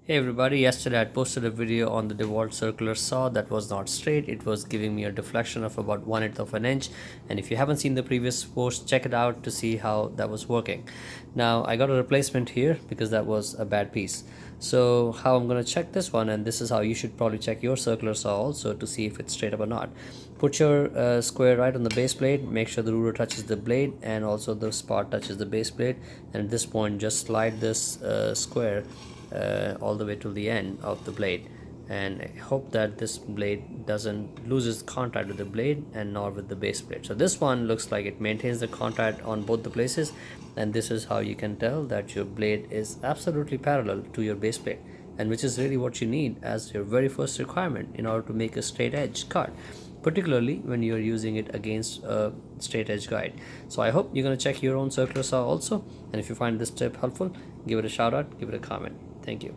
Hey everybody, yesterday I posted a video on the Dewalt circular saw that was not straight. It was giving me a deflection of about 1/8 of an inch, and if you haven't seen the previous post, check it out to see how that was working. Now I got a replacement here because that was a bad piece. So how I'm going to check this one, and this is how you should probably check your circular saw also to see if it's straight up or not. Put your square right on the base plate, make sure the ruler touches the blade and also the spot touches the base plate, and at this point just slide this square all the way to the end of the blade, and I hope that this blade doesn't loses contact with the blade and nor with the base plate. So this one looks like it maintains the contact on both the places, and this is how you can tell that your blade is absolutely parallel to your base plate, and which is really what you need as your very first requirement in order to make a straight edge cut, particularly when you're using it against a straight edge guide. So I hope you're going to check your own circular saw also, and if you find this tip helpful, give it a shout out, give it a comment. Thank you.